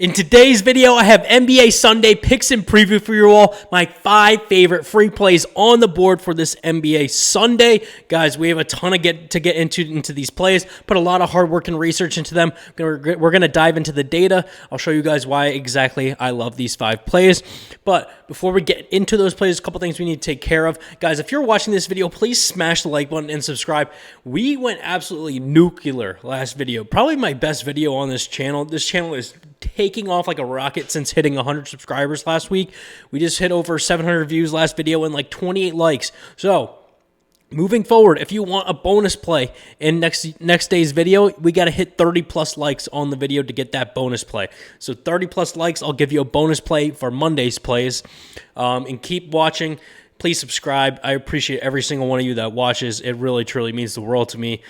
In today's video, I have NBA Sunday picks and preview for you all. My 5 favorite free plays on the board for this NBA Sunday. Guys, we have a ton of to get into these plays. Put a lot of hard work and research into them. We're going to dive into the data. I'll show you guys why exactly I love these 5 plays. But before we get into those plays, a couple things we need to take care of. Guys, if you're watching this video, please smash the like button and subscribe. We went absolutely nuclear last video. Probably my best video on this channel. This channel is taking off like a rocket since hitting 100 subscribers last week. We just hit over 700 views last video and like 28 likes. So moving forward, if you want a bonus play in next day's video, we got to hit 30 plus likes on the video to get that bonus play. So 30 plus likes, I'll give you a bonus play for Monday's plays. And keep watching. Please subscribe. I appreciate every single one of you that watches. It really, truly means the world to me.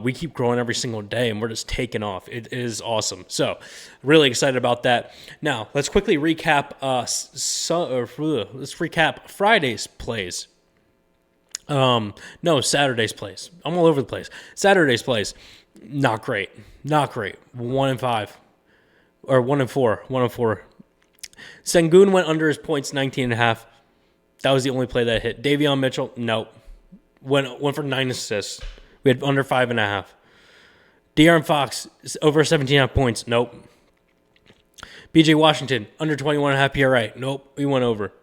We keep growing every single day, and we're just taking off. It is awesome. So, really excited about that. Now, let's quickly recap. Let's recap Friday's plays. No, Saturday's plays. I'm all over the place. Saturday's plays, not great. Not great. 1-5 or 1-4. 1-4. Sengun went under his points, 19.5. That was the only play that hit. Davion Mitchell, nope. Went for 9 assists. We had under 5.5. De'Aaron Fox, over 17.5 points. Nope. BJ Washington, under 21.5 PRA. Nope. We went over.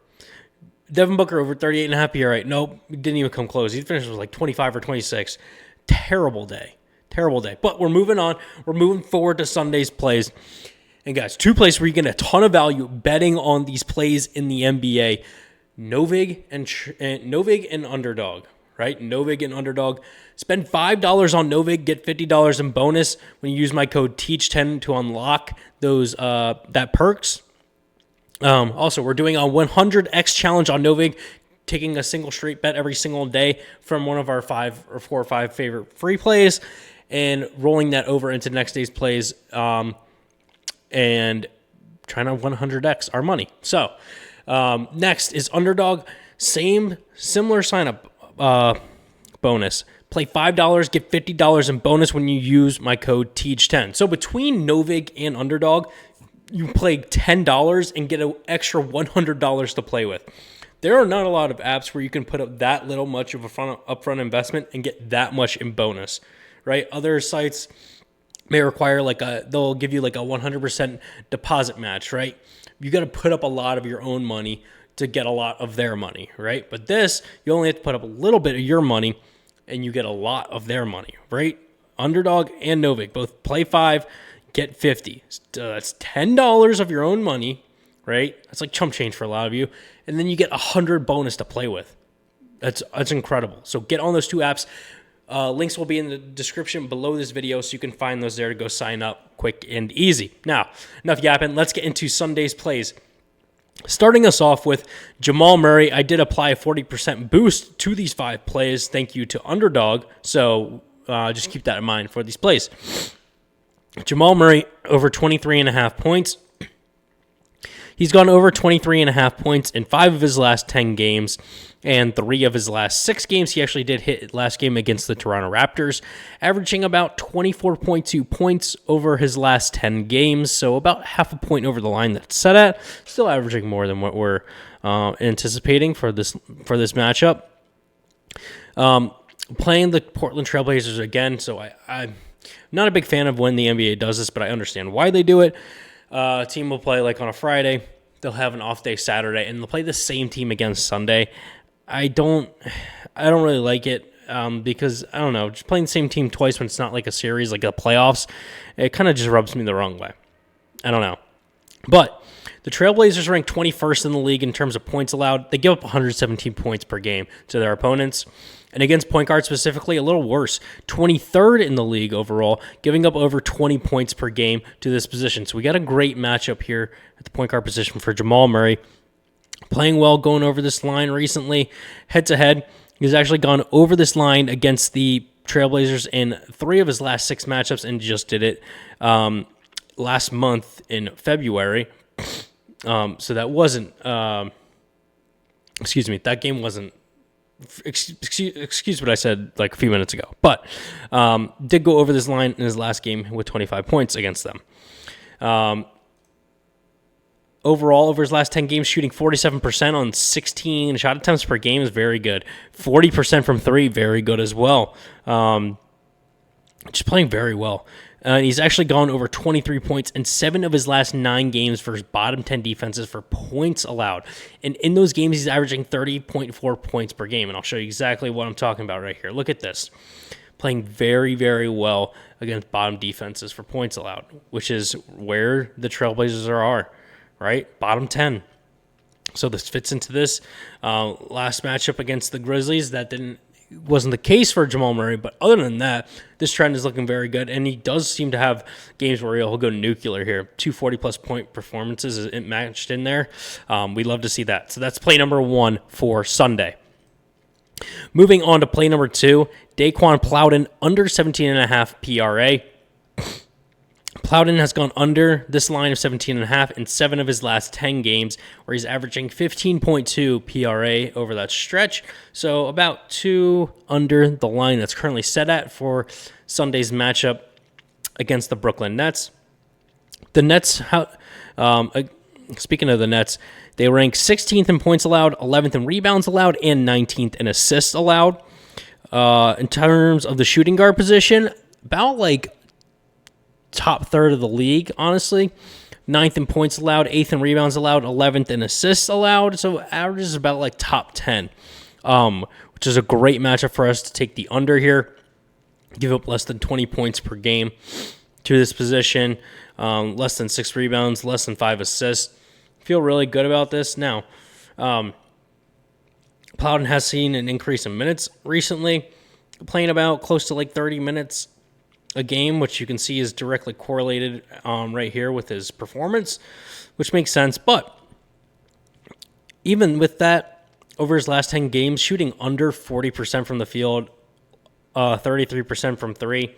Devin Booker, over 38.5 PRA. Nope. We didn't even come close. He finished with like 25 or 26. Terrible day. Terrible day. But we're moving on. We're moving forward to Sunday's plays. And guys, 2 plays where you get a ton of value betting on these plays in the NBA. Novig and Underdog, right? Novig and Underdog. Spend $5 on Novig, get $50 in bonus when you use my code TEACH10 to unlock those that perks. Also, we're doing a 100x challenge on Novig, taking a single straight bet every single day from one of our 4 or 5 favorite free plays and rolling that over into next day's plays and trying to 100x our money. So, next is Underdog. Similar sign-up bonus. Play $5, get $50 in bonus when you use my code TEACH10. So between Novig and Underdog, you play $10 and get an extra $100 to play with. There are not a lot of apps where you can put up that little much of a upfront investment and get that much in bonus, right? Other sites may require they'll give you like a 100% deposit match, right? You got to put up a lot of your own money to get a lot of their money, right? But this, you only have to put up a little bit of your money and you get a lot of their money, right? Underdog and Novig, both play 5, get 50. That's $10 of your own money, right? That's like chump change for a lot of you. And then you get 100 bonus to play with. That's incredible. So get on those 2 apps. Links will be in the description below this video, so you can find those there to go sign up quick and easy. Now, enough yapping. Let's get into Sunday's plays. Starting us off with Jamal Murray. I did apply a 40% boost to these 5 plays. Thank you to Underdog. So just keep that in mind for these plays. Jamal Murray, over 23.5 points. He's gone over 23.5 points in 5 of his last 10 games and 3 of his last 6 games. He actually did hit last game against the Toronto Raptors, averaging about 24.2 points over his last 10 games, so about half a point over the line that's set at. Still averaging more than what we're anticipating for this matchup. Playing the Portland Trailblazers again, so I'm not a big fan of when the NBA does this, but I understand why they do it. Team will play like on a Friday. They'll have an off day Saturday, and they'll play the same team again Sunday. I don't really like it because, I don't know, just playing the same team twice when it's not like a series, like a playoffs, it kind of just rubs me the wrong way. I don't know. But the Trailblazers rank 21st in the league in terms of points allowed. They give up 117 points per game to their opponents. And against point guard specifically, a little worse. 23rd in the league overall, giving up over 20 points per game to this position. So we got a great matchup here at the point guard position for Jamal Murray. Playing well, going over this line recently. Head-to-head, he's actually gone over this line against the Trailblazers in 3 of his last 6 matchups and just did it last month in February. So that wasn't... that game wasn't... Excuse what I said like a few minutes ago. But did go over this line in his last game with 25 points against them. overall over his last 10 games, shooting 47% on 16 shot attempts per game is very good. 40% from three, very good as well. Just playing very well. He's actually gone over 23 points in 7 of his last 9 games for his bottom 10 defenses for points allowed. And in those games, he's averaging 30.4 points per game. And I'll show you exactly what I'm talking about right here. Look at this. Playing very, very well against bottom defenses for points allowed, which is where the Trailblazers are, right? Bottom 10. So this fits into this last matchup against the Grizzlies. That wasn't the case for Jamal Murray, but other than that, this trend is looking very good, and he does seem to have games where he'll go nuclear here. 2 40-plus point performances is matched in there. We'd love to see that. So that's play number 1 for Sunday. Moving on to play number 2, Daquan Plowden under 17.5 PRA. Plowden has gone under this line of 17.5 in 7 of his last 10 games, where he's averaging 15.2 PRA over that stretch. So about 2 under the line that's currently set at for Sunday's matchup against the Brooklyn Nets. The Nets, speaking of the Nets, they rank 16th in points allowed, 11th in rebounds allowed, and 19th in assists allowed. In terms of the shooting guard position, about like top third of the league, honestly. 9th in points allowed, 8th in rebounds allowed, 11th in assists allowed. So average is about like top 10, which is a great matchup for us to take the under here. Give up less than 20 points per game to this position, less than 6 rebounds, less than 5 assists. Feel really good about this. Now, Plowden has seen an increase in minutes recently, playing about close to like 30 minutes a game, which you can see is directly correlated right here with his performance, which makes sense. But even with that, over his last 10 games, shooting under 40% from the field, 33% from 3.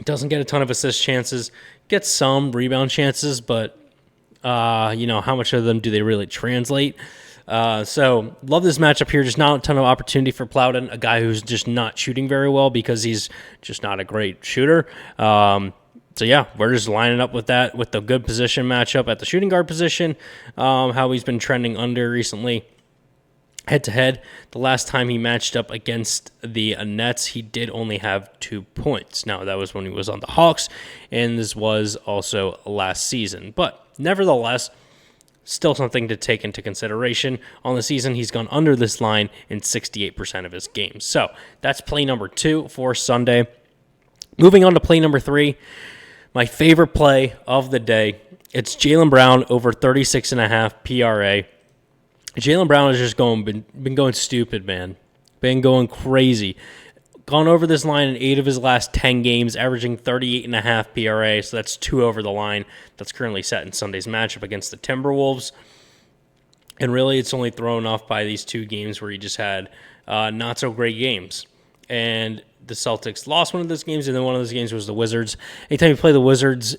Doesn't get a ton of assist chances, gets some rebound chances, but how much of them do they really translate? So love this matchup here. Just not a ton of opportunity for Plowden, a guy who's just not shooting very well because he's just not a great shooter. So yeah, we're just lining up with that, with the good position matchup at the shooting guard position, how he's been trending under recently. Head-to-head, the last time he matched up against the Nets, he did only have 2 points. Now, that was when he was on the Hawks, and this was also last season. But nevertheless, still something to take into consideration. On the season, he's gone under this line in 68% of his games. So that's play number 2 for Sunday. Moving on to play number 3, my favorite play of the day. It's Jaylen Brown over 36.5 PRA. Jaylen Brown has just been going stupid, man. Been going crazy. Gone over this line in 8 of his last 10 games, averaging 38.5 PRA, so that's 2 over the line. That's currently set in Sunday's matchup against the Timberwolves. And really, it's only thrown off by these 2 games where he just had not-so-great games. And the Celtics lost one of those games, and then one of those games was the Wizards. Anytime you play the Wizards,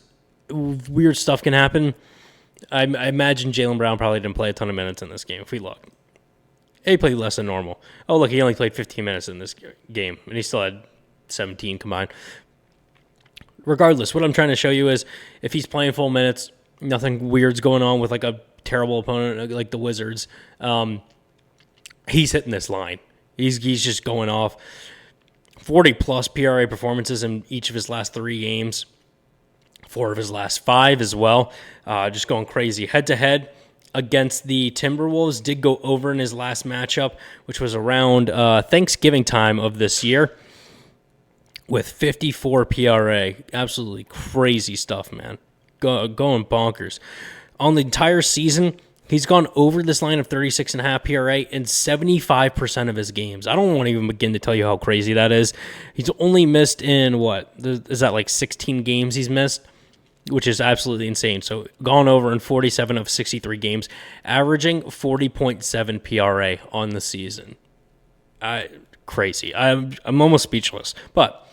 weird stuff can happen. I imagine Jaylen Brown probably didn't play a ton of minutes in this game, if we look. He played less than normal. Oh, look, he only played 15 minutes in this game, and he still had 17 combined. Regardless, what I'm trying to show you is if he's playing full minutes, nothing weird's going on with like a terrible opponent like the Wizards, he's hitting this line. He's just going off. 40-plus PRA performances in each of his last 3 games. 4 of his last 5 as well. Just going crazy. Head-to-head against the Timberwolves, did go over in his last matchup, which was around Thanksgiving time of this year, with 54 PRA. Absolutely crazy stuff, man. Going bonkers. On the entire season, he's gone over this line of 36.5 PRA in 75% of his games. I don't want to even begin to tell you how crazy that is. He's only missed in, is that like 16 games he's missed? Which is absolutely insane. So gone over in 47 of 63 games, averaging 40.7 PRA on the season. Crazy. I'm almost speechless. But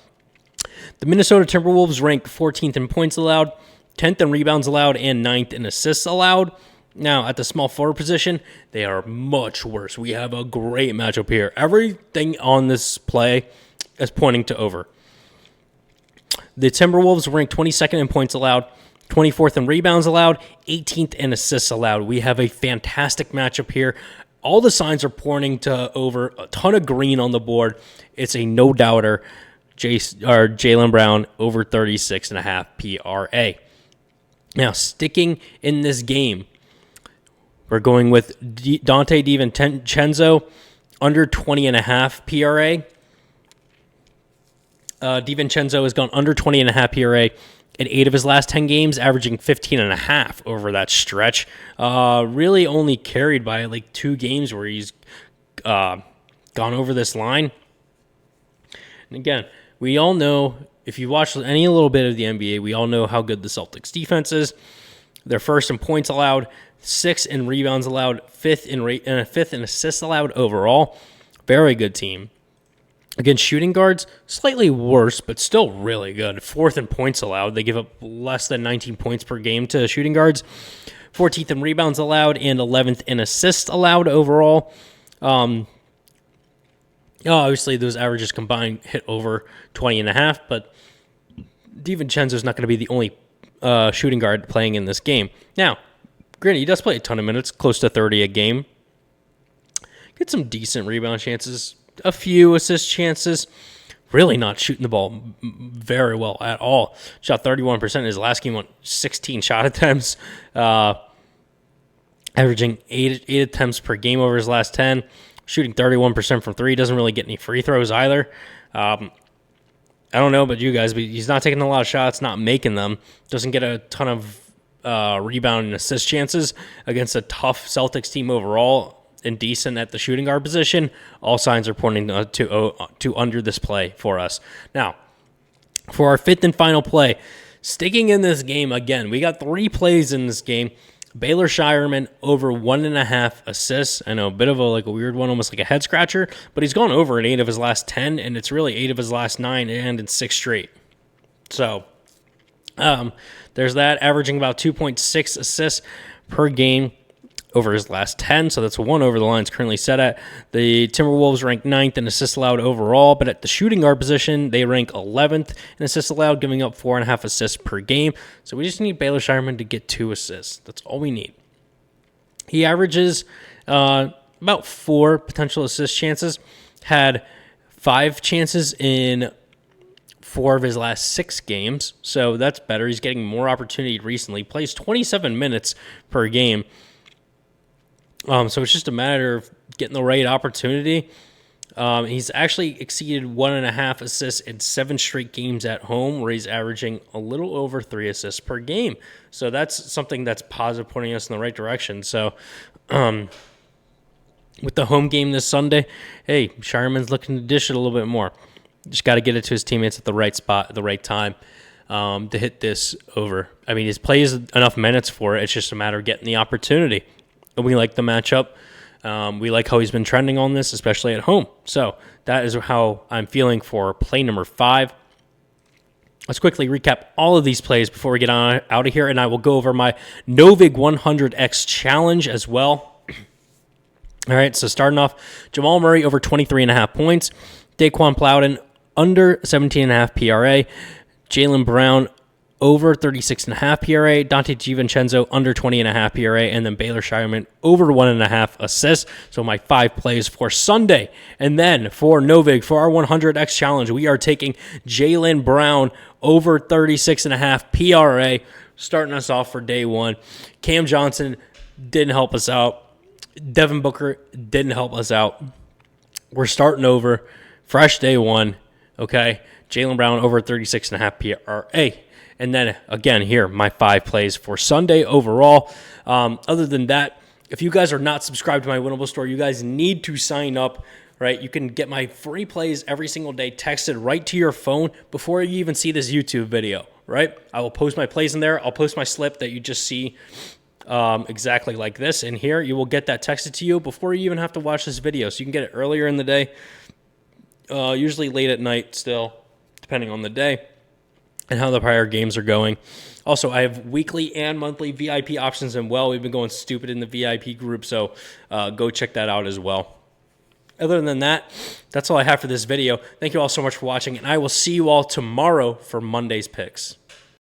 the Minnesota Timberwolves rank 14th in points allowed, 10th in rebounds allowed, and 9th in assists allowed. Now, at the small forward position, they are much worse. We have a great matchup here. Everything on this play is pointing to over. The Timberwolves rank 22nd in points allowed, 24th in rebounds allowed, 18th in assists allowed. We have a fantastic matchup here. All the signs are pointing to over a ton of green on the board. It's a no-doubter. Jaylen Brown over 36.5 PRA. Now, sticking in this game, we're going with Donte DiVincenzo under 20.5 PRA. DiVincenzo has gone under 20.5 PRA in 8 of his last 10 games, averaging 15.5 over that stretch. Really only carried by like 2 games where he's gone over this line. And again, we all know, if you watch any little bit of the NBA, we all know how good the Celtics defense is. They're first in points allowed, 6th in rebounds allowed, 5th in assists allowed overall. Very good team. Against shooting guards, slightly worse, but still really good. 4th in points allowed. They give up less than 19 points per game to shooting guards. 14th in rebounds allowed and 11th in assists allowed overall. Obviously, those averages combined hit over 20.5, but DiVincenzo's not going to be the only shooting guard playing in this game. Now, granted, he does play a ton of minutes, close to 30 a game. Get some decent rebound chances, a few assist chances. Really not shooting the ball very well at all. Shot 31% in his last game on 16 shot attempts, averaging 8 attempts per game over his last 10. Shooting 31% from 3. Doesn't really get any free throws either. I don't know about you guys, but he's not taking a lot of shots, not making them. Doesn't get a ton of rebound and assist chances against a tough Celtics team overall and decent at the shooting guard position. All signs are pointing to under this play for us. Now, for our 5th and final play, sticking in this game again, we got 3 plays in this game. Baylor Sherman over 1.5 assists. I know, a bit of a weird one, almost like a head scratcher, but he's gone over in 8 of his last 10, and it's really 8 of his last 9 and in 6 straight. So there's that, averaging about 2.6 assists per game over his last 10, so that's 1 over the line it's currently set at. The Timberwolves rank 9th in assists allowed overall, but at the shooting guard position, they rank 11th in assists allowed, giving up 4.5 assists per game. So we just need Baylor Sherman to get 2 assists. That's all we need. He averages about 4 potential assist chances, had 5 chances in 4 of his last 6 games, so that's better. He's getting more opportunity recently. Plays 27 minutes per game. So it's just a matter of getting the right opportunity. He's actually exceeded 1.5 assists in 7 straight games at home, where he's averaging a little over 3 assists per game. So that's something that's positive, pointing us in the right direction. So with the home game this Sunday, hey, Sherman's looking to dish it a little bit more. Just got to get it to his teammates at the right spot at the right time to hit this over. I mean, he's plays enough minutes for it. It's just a matter of getting the opportunity. And we like the matchup. We like how he's been trending on this, especially at home. So that is how I'm feeling for play number 5. Let's quickly recap all of these plays before we get out of here, and I will go over my Novig 100X challenge as well. All right, so starting off, Jamal Murray over 23.5 points, Daquan Plowden under 17.5 PRA, Jaylen Brown over 36.5 PRA, Donte DiVincenzo under 20.5 PRA, and then Baylor Sherman over 1.5 assists. So my 5 plays for Sunday. And then for Novig, for our 100X challenge, we are taking Jaylen Brown over 36.5 PRA, starting us off for day 1. Cam Johnson didn't help us out. Devin Booker didn't help us out. We're starting over, fresh day 1, okay? Jaylen Brown over 36.5 PRA. And then, again, here, my 5 plays for Sunday overall. Other than that, if you guys are not subscribed to my Winnable store, you guys need to sign up, right? You can get my free plays every single day texted right to your phone before you even see this YouTube video, right? I will post my plays in there. I'll post my slip that you just see exactly like this. And here, you will get that texted to you before you even have to watch this video. So you can get it earlier in the day, usually late at night still, depending on the day and how the prior games are going. Also, I have weekly and monthly VIP options as well. We've been going stupid in the VIP group, so go check that out as well. Other than that, that's all I have for this video. Thank you all so much for watching, and I will see you all tomorrow for Monday's picks.